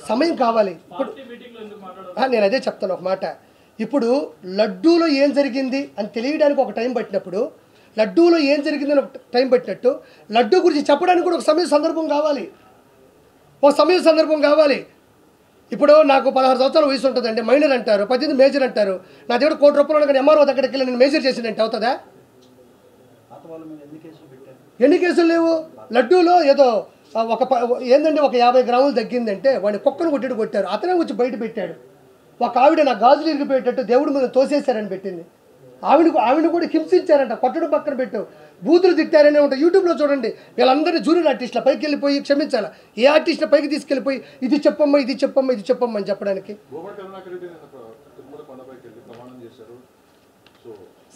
సమయం కావాలి. ఇప్పుడు నేను అదే చెప్తాను ఒక మాట. ఇప్పుడు లడ్డూలో ఏం జరిగింది అని తెలియడానికి ఒక టైం పట్టినప్పుడు, లడ్డూలో ఏం జరిగిందని ఒక టైం పట్టినట్టు లడ్డూ గురించి చెప్పడానికి కూడా ఒక సమయ సందర్భం కావాలి, ఒక సమయ సందర్భం కావాలి. ఇప్పుడు నాకు 16 సంవత్సరాల వయసు ఉంటుందండి, మైనర్ అంటారు, 18 మేజర్ అంటారు. నా దగ్గర ₹1,00,00,000 కానీ ఎంఆర్ఓ దగ్గరికి వెళ్ళి నేను మేజర్ చేసినంటే అవుతుందా? ఎన్ని కేసులు లేవు. లడ్డూలో ఏదో ఏందండి ఒక 50 గ్రాములు తగ్గిందంటే వాడిని కుక్కను కొట్టారు, అతనే వచ్చి బయట పెట్టాడు. ఒక ఆవిడ నా గాజులు ఇరిగిపోయేటట్టు దేవుడి మీద తోసేశారని పెట్టింది. ఆవిడ కూడా హింసించారంట, కొట్టడం పక్కన పెట్టు, బూతులు తిట్టారనే ఉంటాయి. యూట్యూబ్లో చూడండి. వీళ్ళందరినీ జూనియర్ ఆర్టిస్టుల పైకి వెళ్ళిపోయి క్షమించాలి, ఏ ఆర్టిస్టుల పైకి తీసుకెళ్ళిపోయి ఇది చెప్పమ్మా ఇది చెప్పమ్మా ఇది చెప్పమ్మా అని చెప్పడానికి.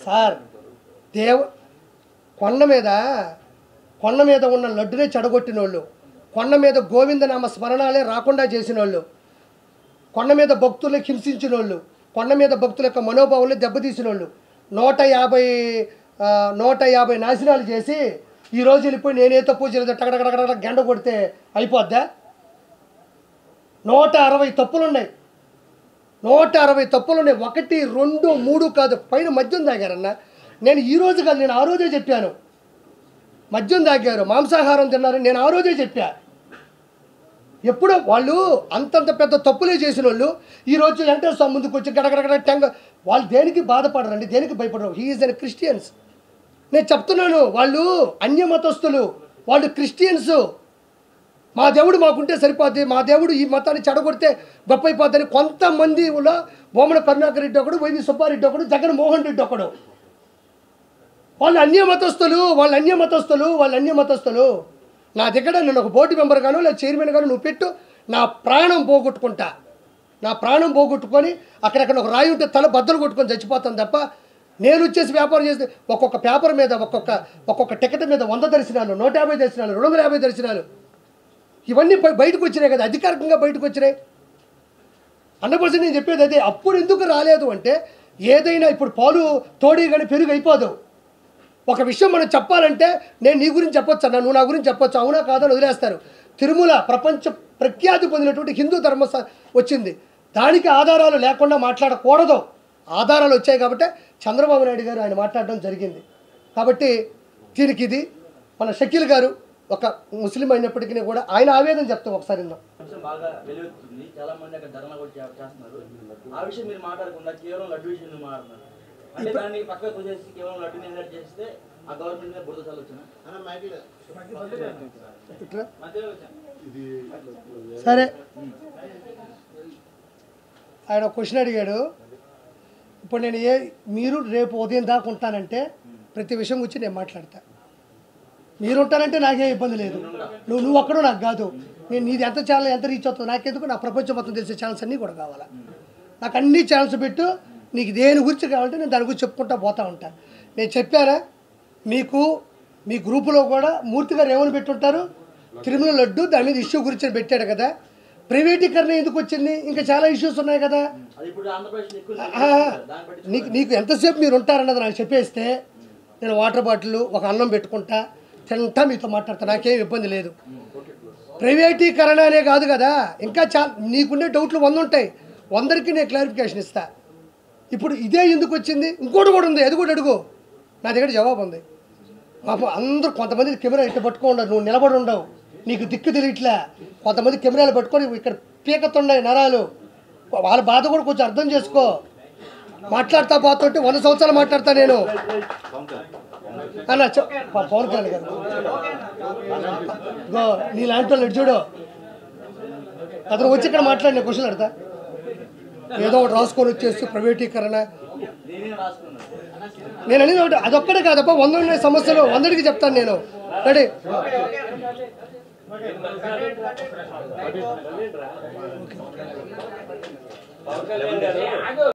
సార్ కొండ మీద ఉన్న లడ్డునే చెడగొట్టిన వాళ్ళు, కొండ మీద గోవిందనామ స్మరణాలే రాకుండా చేసిన వాళ్ళు, కొండ మీద భక్తులు హింసించిన వాళ్ళు, కొండ మీద భక్తుల యొక్క మనోభావాలు దెబ్బతీసిన వాళ్ళు 150 నాశనాలు చేసి ఈరోజు వెళ్ళిపోయి నేనే తప్పు చేయలేదు టగడగడగడ గండ కొడితే అయిపోద్దా? 160 తప్పులున్నాయి, 160 తప్పులున్నాయి. 1, 2, 3 కాదు, పైన మద్యం తాగారన్న. నేను ఈరోజు కాదు, నేను ఆ రోజే చెప్పాను. మద్యం తాగారు, మాంసాహారం తిన్నారని నేను ఆ రోజే చెప్పా. ఎప్పుడో వాళ్ళు అంతంత పెద్ద తప్పులే చేసిన వాళ్ళు ఈరోజు వెంకటేశ్వర ముందుకు వచ్చి గడగడగడ టెంగ. వాళ్ళు దేనికి బాధపడరండి, దేనికి భయపడరు. హీఈస్ అన్ క్రిస్టియన్స్. నేను చెప్తున్నాను, వాళ్ళు అన్యమతస్తులు, వాళ్ళు క్రిస్టియన్స్. మా దేవుడు మాకుంటే సరిపోద్ది, మా దేవుడు ఈ మతాన్ని చెడగొడితే గొప్ప అయిపోద్దని కొంతమందిలో బొమ్మన కరుణాకర్ రెడ్డి ఒకడు, వైవి సుబ్బారెడ్డి ఒకడు, జగన్మోహన్ రెడ్డి ఒకడు. వాళ్ళు అన్యమతస్తులు. నా దగ్గర నేను ఒక బోర్డు మెంబర్ గాను లేదా చైర్మన్ గాను నువ్వు పెట్టు, నా ప్రాణం పోగొట్టుకొని అక్కడక్కడ ఒక రాయి ఉంటే తల బద్దలు కొట్టుకొని చచ్చిపోతాను తప్ప నేను వచ్చేసి వ్యాపారం చేస్తే ఒక్కొక్క పేపర్ మీద ఒక్కొక్క టికెట్ మీద 100 దర్శనాలు, 150 దర్శనాలు, 250 దర్శనాలు ఇవన్నీ బయటకు వచ్చినాయి కదా, అధికారికంగా బయటకు వచ్చినాయి. 100% నేను చెప్పేది అదే. అప్పుడు ఎందుకు రాలేదు అంటే ఏదైనా ఇప్పుడు పాలు తోడి కానీ పెరుగు అయిపోదు. ఒక విషయం మనం చెప్పాలంటే నేను నీ గురించి చెప్పొచ్చు అన్న, నువ్వు నా గురించి చెప్పొచ్చు, అవునా కాదని వదిలేస్తారు. తిరుమల ప్రపంచ ప్రఖ్యాతి పొందినటువంటి హిందూ ధర్మ వచ్చింది, దానికి ఆధారాలు లేకుండా మాట్లాడకూడదు. ఆధారాలు వచ్చాయి కాబట్టి చంద్రబాబు నాయుడు గారు ఆయన మాట్లాడడం జరిగింది. కాబట్టి దీనికి ఇది మన షకీల్ గారు ఒక ముస్లిం అయినప్పటికీ కూడా ఆయన ఆవేదన చెప్తాం ఒకసారి. సరే, ఆయన క్వశ్చన్ అడిగాడు. ఇప్పుడు నేను మీరు రేపు ఉదయం దాకా ఉంటానంటే ప్రతి విషయం గురించి నేను మాట్లాడతా. మీరు ఉంటానంటే నాకేం ఇబ్బంది లేదు. నువ్వు ఒక్కడో నాకు కాదు, నేను నీది ఎంత ఛానల్ ఎంత రీచ్ అవుతుందో నాకెందుకు, నా ప్రపంచం మొత్తం తెలిసే ఛానల్స్ అన్నీ కూడా కావాలా. నాకు అన్ని ఛానల్స్ పెట్టు, నీకు దేని గురించి కావాలంటే నేను దాని గురించి చెప్పుకుంటా పోతూ ఉంటాను. నేను చెప్పానా మీకు, మీ గ్రూపులో కూడా మూర్తి గారు ఏమని పెట్టుంటారు, తిరుమల లడ్డు దాని మీద ఇష్యూ గురించి పెట్టాడు కదా. ప్రైవేటీకరణ ఎందుకు వచ్చింది, ఇంకా చాలా ఇష్యూస్ ఉన్నాయి కదా. నీకు ఎంతసేపు మీరు ఉంటారన్నది నాకు చెప్పేస్తే నేను వాటర్ బాటిల్ ఒక అన్నం పెట్టుకుంటా తింటా మీతో మాట్లాడతా, నాకేం ఇబ్బంది లేదు. ప్రైవేటీకరణ అనే కాదు కదా, ఇంకా నీకుండే డౌట్లు 100 ఉంటాయి, 100కి నేను క్లారిఫికేషన్ ఇస్తా. ఇప్పుడు ఇదే ఎందుకు వచ్చింది, ఇంకోటి కూడా ఉంది, అది కూడా అడుగు, నా దగ్గర జవాబు ఉంది. పాపం అందరూ కొంతమంది కెమెరా ఇట్లా పట్టుకోండవు, నువ్వు నిలబడి ఉండవు, నీకు దిక్కు తెలియట్లే. కొంతమంది కెమెరాలు పట్టుకొని ఇక్కడ పీకతున్నాయి నరాలు, వాళ్ళ బాధ కూడా కొంచెం అర్థం చేసుకో. మాట్లాడుతూ పోతుంటే 100 సంవత్సరాలు మాట్లాడతా నేను అన్న. పవన్ కళ్యాణ్ గారు నీలాంటి వాళ్ళు చూడు, అతను వచ్చి ఇక్కడ మాట్లాడిన క్వశ్చన్ అడతా, ఏదో ఒకటి రాసుకొని వచ్చేసి ప్రైవేటీకరణ. నేను అనేది ఒకటి, అదొక్కడే కాదప్ప, 100 ఉన్నాయి సమస్యలు, 100కి చెప్తాను నేను. రెడీ.